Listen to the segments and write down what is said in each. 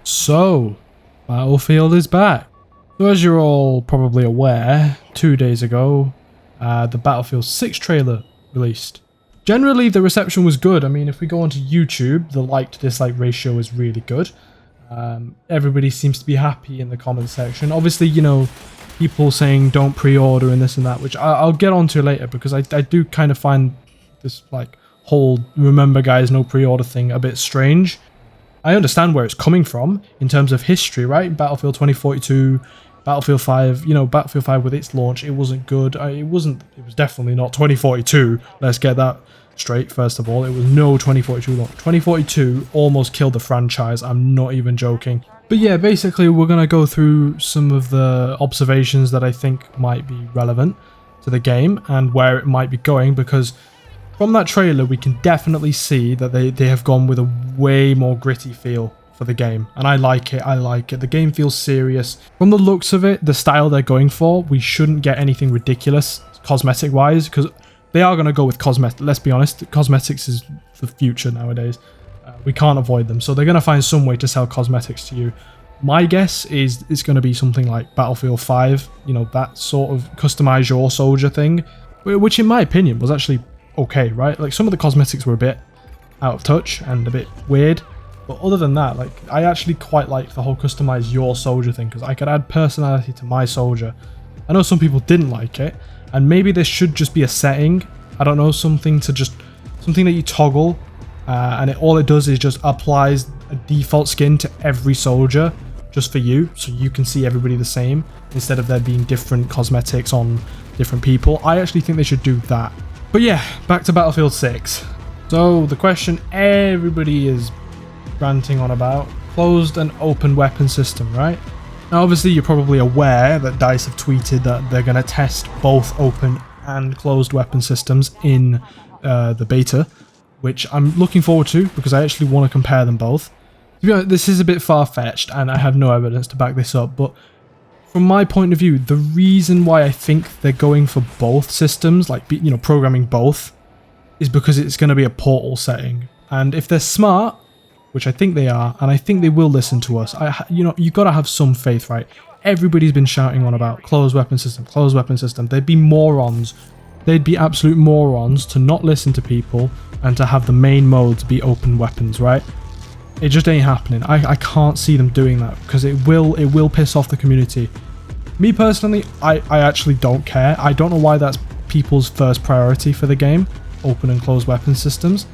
So, Battlefield is back. So as you're all probably aware, 2 days ago, the Battlefield 6 trailer released. Generally, the reception was good. I mean, if we go onto YouTube, the like to dislike ratio is really good. Everybody seems to be happy in the comment section. Obviously, you know, people saying don't pre-order and this and that, which I'll get onto later because I do kind of find this like whole remember guys no pre-order thing a bit strange. I understand where it's coming from in terms of history, right? Battlefield 2042, Battlefield 5, you know, Battlefield 5 with its launch, it wasn't good. It was definitely not 2042. Let's get that straight, first of all. It was no 2042 launch. 2042 almost killed the franchise. I'm not even joking. But yeah, basically, we're going to go through some of the observations that I think might be relevant to the game and where it might be going, because from that trailer, we can definitely see that they have gone with a way more gritty feel for the game. And I like it. I like it. The game feels serious. From the looks of it, the style they're going for, we shouldn't get anything ridiculous cosmetic-wise, because they are going to go with cosmetic. Let's be honest, cosmetics is the future nowadays. We can't avoid them. So they're going to find some way to sell cosmetics to you. My guess is it's going to be something like Battlefield 5, you know, that sort of customize your soldier thing, which in my opinion was actually okay, right? Like, some of the cosmetics were a bit out of touch and a bit weird, but other than that, like, I actually quite liked the whole customize your soldier thing, because I could add personality to my soldier. I know some people didn't like it, and maybe this should just be a setting, I don't know, something that you toggle, and all it does is just applies a default skin to every soldier just for you, so you can see everybody the same instead of there being different cosmetics on different people. I actually think they should do that. But yeah, back to Battlefield 6. So the question everybody is ranting on about, closed and open weapon system, right? Now obviously you're probably aware that DICE have tweeted that they're going to test both open and closed weapon systems in the beta, which I'm looking forward to because I actually want to compare them both. To be honest, this is a bit far-fetched and I have no evidence to back this up, but from my point of view, the reason why I think they're going for both systems, like, you know, programming both, is because it's going to be a Portal setting. And if they're smart, which I think they are, and I think they will listen to us, you know, you got to have some faith, right? Everybody's been shouting on about closed weapon system, closed weapon system. They'd be morons. They'd be absolute morons to not listen to people and to have the main mode to be open weapons, right? It just ain't happening. I can't see them doing that because it will piss off the community. Me personally, I actually don't care. I don't know why that's people's first priority for the game, open and closed weapon systems.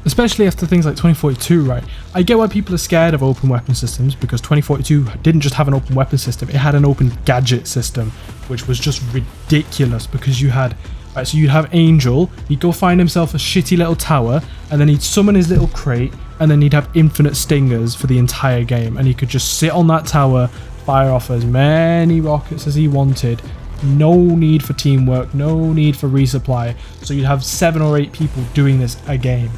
Especially after things like 2042, right? I get why people are scared of open weapon systems because 2042 didn't just have an open weapon system, it had an open gadget system, which was just ridiculous because you had, right, so you'd have Angel, he'd go find himself a shitty little tower, and then he'd summon his little crate, and then he'd have infinite stingers for the entire game, and he could just sit on that tower, fire off as many rockets as he wanted. No need for teamwork, no need for resupply. So you'd have 7 or 8 people doing this a game.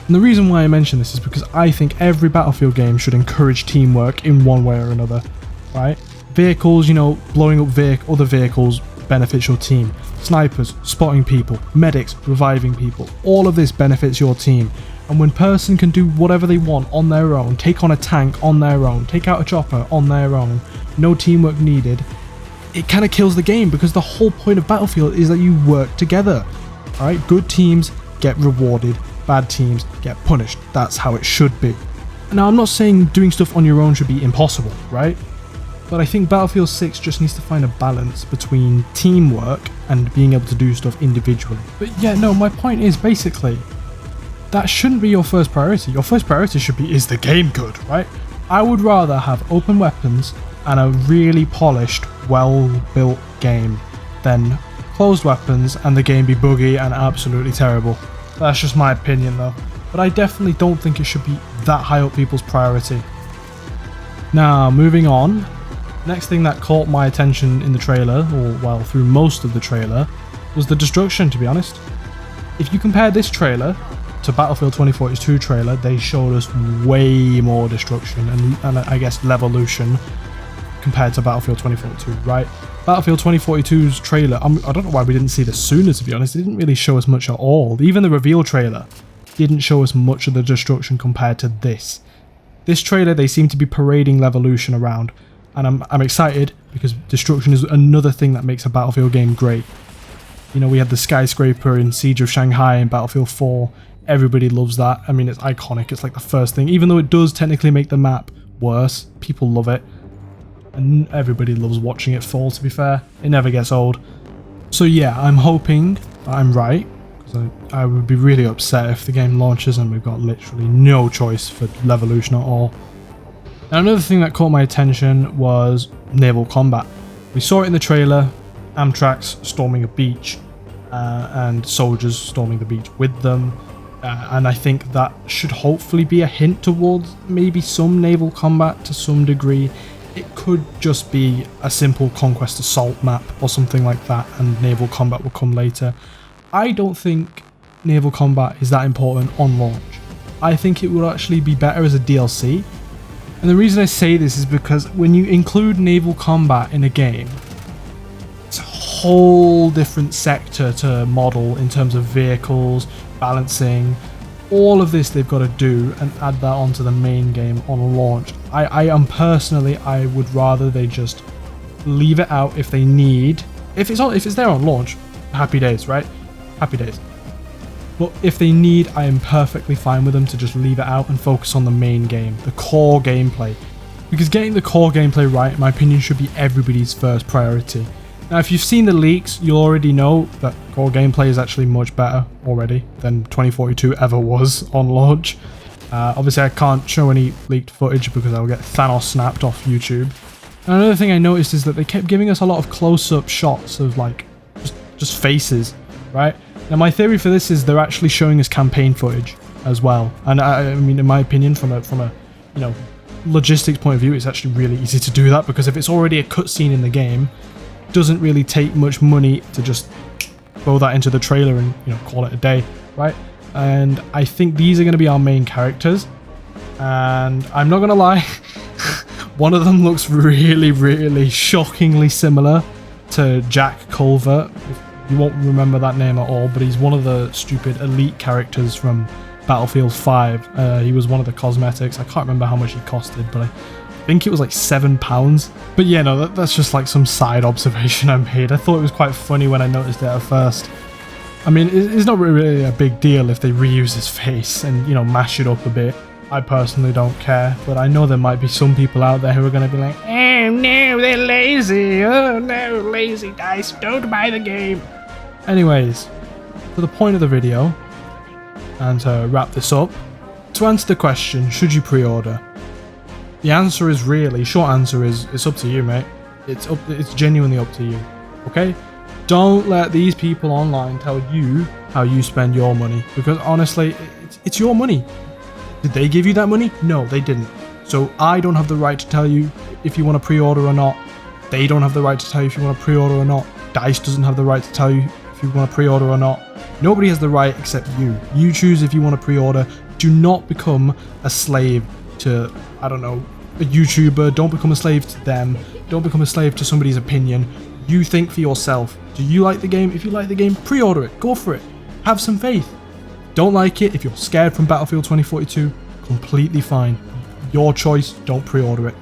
And the reason why I mention this is because I think every Battlefield game should encourage teamwork in one way or another, right? Vehicles, you know, blowing up other vehicles benefits your team. Snipers, spotting people, medics, reviving people. All of this benefits your team. And when person can do whatever they want on their own, take on a tank on their own, take out a chopper on their own, no teamwork needed, it kind of kills the game because the whole point of Battlefield is that you work together. Alright, good teams get rewarded, bad teams get punished. That's how it should be. Now, I'm not saying doing stuff on your own should be impossible, right? But I think Battlefield 6 just needs to find a balance between teamwork and being able to do stuff individually. But yeah, no, my point is basically, that shouldn't be your first priority. Your first priority should be, is the game good, right? I would rather have open weapons and a really polished, well-built game than closed weapons and the game be buggy and absolutely terrible. That's just my opinion though. But I definitely don't think it should be that high up people's priority. Now, moving on. Next thing that caught my attention in the trailer, or well, through most of the trailer, was the destruction, to be honest. If you compare this trailer to Battlefield 2042 trailer, they showed us way more destruction and I guess levolution compared to Battlefield 2042, right? Battlefield 2042's trailer, I don't know why we didn't see this sooner, to be honest. It didn't really show us much at all. Even the reveal trailer didn't show us much of the destruction compared to this. This trailer, they seem to be parading Levolution around, and I'm excited because destruction is another thing that makes a Battlefield game great. You know, we had the skyscraper in Siege of Shanghai in Battlefield 4. Everybody loves that. I mean, it's iconic. It's like the first thing. Even though it does technically make the map worse, people love it. And everybody loves watching it fall, to be fair. It never gets old. So yeah, I'm hoping I'm right. Because I would be really upset if the game launches and we've got literally no choice for Levolution at all. Now, another thing that caught my attention was naval combat. We saw it in the trailer. Amtracs storming a beach and soldiers storming the beach with them, and I think that should hopefully be a hint towards maybe some naval combat to some degree. It could just be a simple conquest assault map or something like that, and naval combat will come later. I don't think naval combat is that important on launch. I think it would actually be better as a DLC, and the reason I say this is because when you include naval combat in a game, whole different sector to model in terms of vehicles, balancing, all of this they've got to do and add that onto the main game on launch. I am personally, I would rather they just leave it out if they need. If it's there on launch, happy days, right? Happy days. But if they need, I am perfectly fine with them to just leave it out and focus on the main game, the core gameplay. Because getting the core gameplay right, in my opinion, should be everybody's first priority. Now, if you've seen the leaks, you'll already know that core gameplay is actually much better already than 2042 ever was on launch. Obviously, I can't show any leaked footage because I'll get Thanos snapped off YouTube. And another thing I noticed is that they kept giving us a lot of close-up shots of like just faces, right? Now, my theory for this is they're actually showing us campaign footage as well. And I mean, in my opinion, from a you know, logistics point of view, it's actually really easy to do that because if it's already a cutscene in the game, doesn't really take much money to just throw that into the trailer and, you know, call it a day, right? And I think these are going to be our main characters, and I'm not going to lie, one of them looks really, really shockingly similar to Jack Culver. You won't remember that name at all, but he's one of the stupid elite characters from Battlefield 5. He was one of the cosmetics. I can't remember how much he costed, but I think it was like £7. But yeah, no, that's just like some side observation I made. I thought it was quite funny when I noticed it at first. I mean, it's not really a big deal if they reuse his face and, you know, mash it up a bit. I personally don't care, but I know there might be some people out there who are going to be like, oh no, they're lazy. Oh no, lazy DICE, don't buy the game. Anyways, to the point of the video, and to wrap this up, to answer the question, should you pre-order? The answer is really, short answer is, it's up to you, mate. It's genuinely up to you, okay? Don't let these people online tell you how you spend your money, because honestly, it's your money. Did they give you that money? No, they didn't. So I don't have the right to tell you if you want to pre-order or not. They don't have the right to tell you if you want to pre-order or not. DICE doesn't have the right to tell you if you want to pre-order or not. Nobody has the right except you. You choose if you want to pre-order. Do not become a slave to, I don't know, a YouTuber. Don't become a slave to them. Don't become a slave to somebody's opinion. You think for yourself. Do you like the game? If you like the game, pre-order it. Go for it. Have some faith. Don't like it, if you're scared from Battlefield 2042, completely fine. Your choice, don't pre-order it.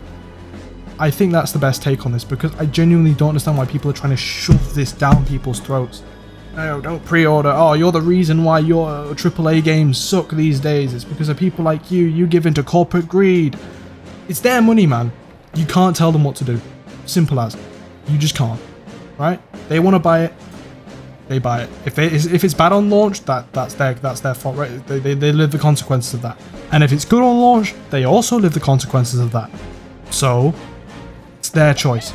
I think that's the best take on this, because I genuinely don't understand why people are trying to shove this down people's throats. No, don't pre-order. Oh, you're the reason why your AAA games suck these days. It's because of people like you. You give into corporate greed. It's their money, man. You can't tell them what to do. Simple as. You just can't. Right? They want to buy it. They buy it. If it's bad on launch, that's their fault, right? They live the consequences of that. And if it's good on launch, they also live the consequences of that. So it's their choice.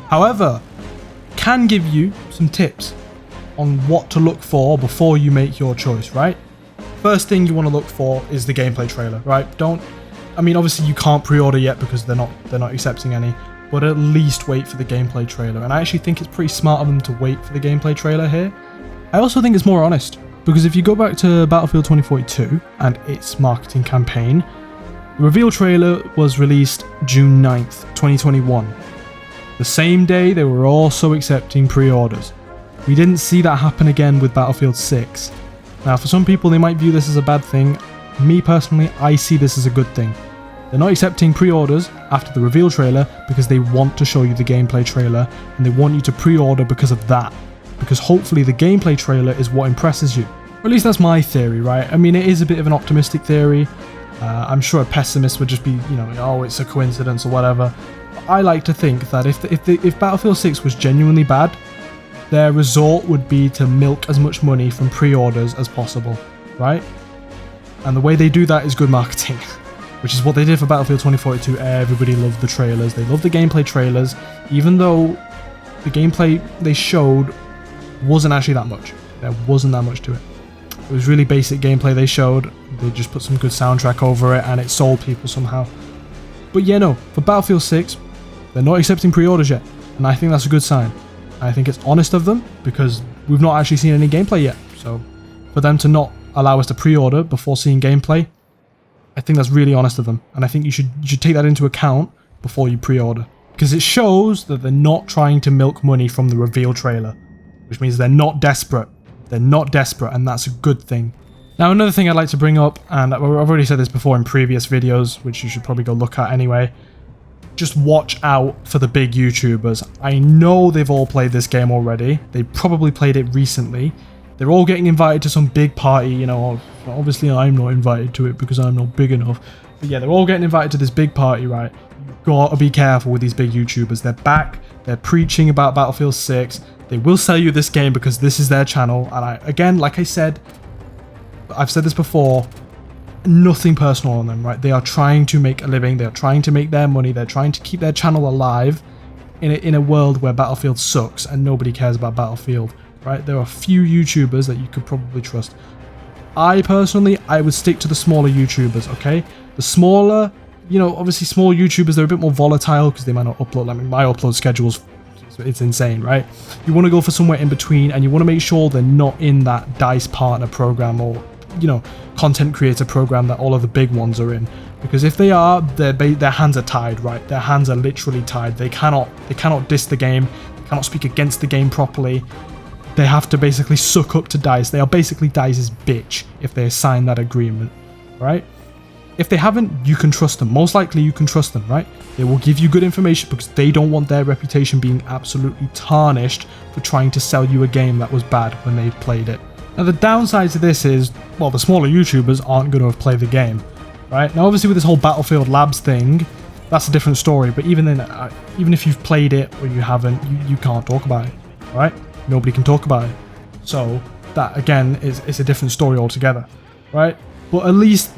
However, can give you some tips on what to look for before you make your choice, right? First thing you want to look for is the gameplay trailer, right? I mean, obviously you can't pre-order yet because they're not accepting any. But at least wait for the gameplay trailer. And I actually think it's pretty smart of them to wait for the gameplay trailer here. I also think it's more honest, because if you go back to Battlefield 2042 and its marketing campaign, the reveal trailer was released June 9th, 2021. The same day they were also accepting pre-orders. We didn't see that happen again with Battlefield 6. Now, for some people they might view this as a bad thing. Me personally, I see this as a good thing. They're not accepting pre-orders after the reveal trailer because they want to show you the gameplay trailer, and they want you to pre-order because of that. Because hopefully the gameplay trailer is what impresses you. Or at least that's my theory, right? I mean, it is a bit of an optimistic theory. I'm sure a pessimist would just be, you know, oh, it's a coincidence or whatever. I like to think that if Battlefield 6 was genuinely bad, their resort would be to milk as much money from pre-orders as possible, right? And the way they do that is good marketing, which is what they did for Battlefield 2042. Everybody loved the trailers. They loved the gameplay trailers, even though the gameplay they showed wasn't actually that much. There wasn't that much to it. It was really basic gameplay they showed. They just put some good soundtrack over it and it sold people somehow. But yeah, no, for Battlefield 6, they're not accepting pre-orders yet, and I think that's a good sign. I think it's honest of them because we've not actually seen any gameplay yet. So for them to not allow us to pre-order before seeing gameplay, I think that's really honest of them, and I think you should take that into account before you pre-order, because it shows that they're not trying to milk money from the reveal trailer, which means they're not desperate. They're not desperate, and that's a good thing. Now, another thing I'd like to bring up, and I've already said this before in previous videos, which you should probably go look at anyway, just watch out for the big YouTubers. I know they've all played this game already. They probably played it recently. They're all getting invited to some big party, you know. Obviously, I'm not invited to it because I'm not big enough. But yeah, they're all getting invited to this big party, right? You've got to be careful with these big YouTubers. They're back. They're preaching about Battlefield 6. They will sell you this game because this is their channel. And again, like I said, I've said this before, nothing personal on them, right? They are trying to make a living. They're trying to make their money. They're trying to keep their channel alive in a world where Battlefield sucks and nobody cares about Battlefield, right? There are a few YouTubers that you could probably trust. I would stick to the smaller YouTubers, okay? The smaller, you know, obviously small YouTubers, they're a bit more volatile because they might not upload. I mean, my upload schedule's, it's insane, right? You want to go for somewhere in between, and you want to make sure they're not in that DICE partner program or, you know, content creator program that all of the big ones are in. Because if they are, their hands are tied, right? Their hands are literally tied. They cannot diss the game. They cannot speak against the game properly. They have to basically suck up to DICE. They are basically DICE's bitch if they sign that agreement, right? If they haven't, you can trust them. Most likely you can trust them, right? They will give you good information because they don't want their reputation being absolutely tarnished for trying to sell you a game that was bad when they played it. Now the downside to this is, well, the smaller YouTubers aren't going to have played the game, right? Now obviously with this whole Battlefield Labs thing, that's a different story, but even then, even if you've played it or you haven't, you can't talk about it, right? Nobody can talk about it. So that again is a different story altogether, right? But at least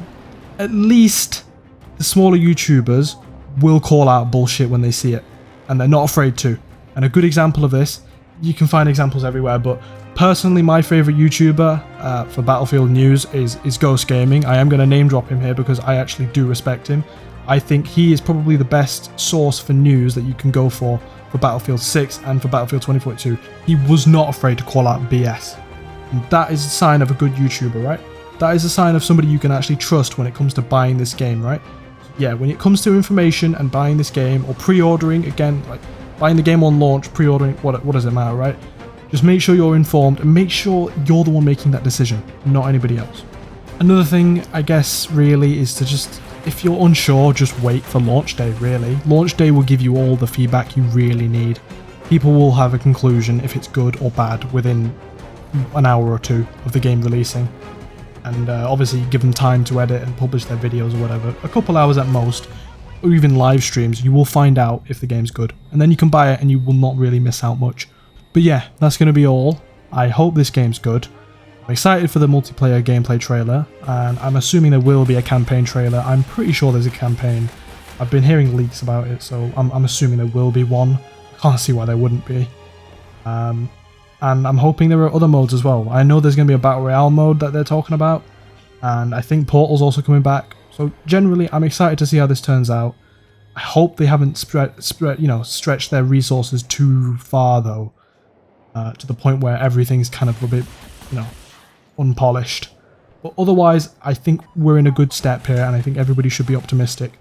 the smaller YouTubers will call out bullshit when they see it, and they're not afraid to. And a good example of this, you can find examples everywhere, but personally my favorite YouTuber for Battlefield news is Ghost Gaming. I am going to name drop him here because I actually do respect him. I think he is probably the best source for news that you can go for Battlefield 6 and for Battlefield 2042. He was not afraid to call out BS. And that is a sign of a good YouTuber, right? That is a sign of somebody you can actually trust when it comes to buying this game, right? Yeah, when it comes to information and buying this game or pre-ordering, again, like buying the game on launch, pre-ordering, what does it matter, right? Just make sure you're informed and make sure you're the one making that decision, not anybody else. Another thing, I guess, really is to just, if you're unsure, just wait for launch day, really. Launch day will give you all the feedback you really need. People will have a conclusion if it's good or bad within an hour or two of the game releasing. And obviously give them time to edit and publish their videos or whatever. A couple hours at most, or even live streams, you will find out if the game's good. And then you can buy it and you will not really miss out much. But yeah, that's going to be all. I hope this game's good. I'm excited for the multiplayer gameplay trailer, and I'm assuming there will be a campaign trailer. I'm pretty sure there's a campaign. I've been hearing leaks about it, so I'm assuming there will be one. I can't see why there wouldn't be. And I'm hoping there are other modes as well. I know there's going to be a Battle Royale mode that they're talking about, and I think Portal's also coming back. So generally, I'm excited to see how this turns out. I hope they haven't stretched their resources too far, though, to the point where everything's kind of a bit, unpolished. But otherwise, I think we're in a good step here, and I think everybody should be optimistic.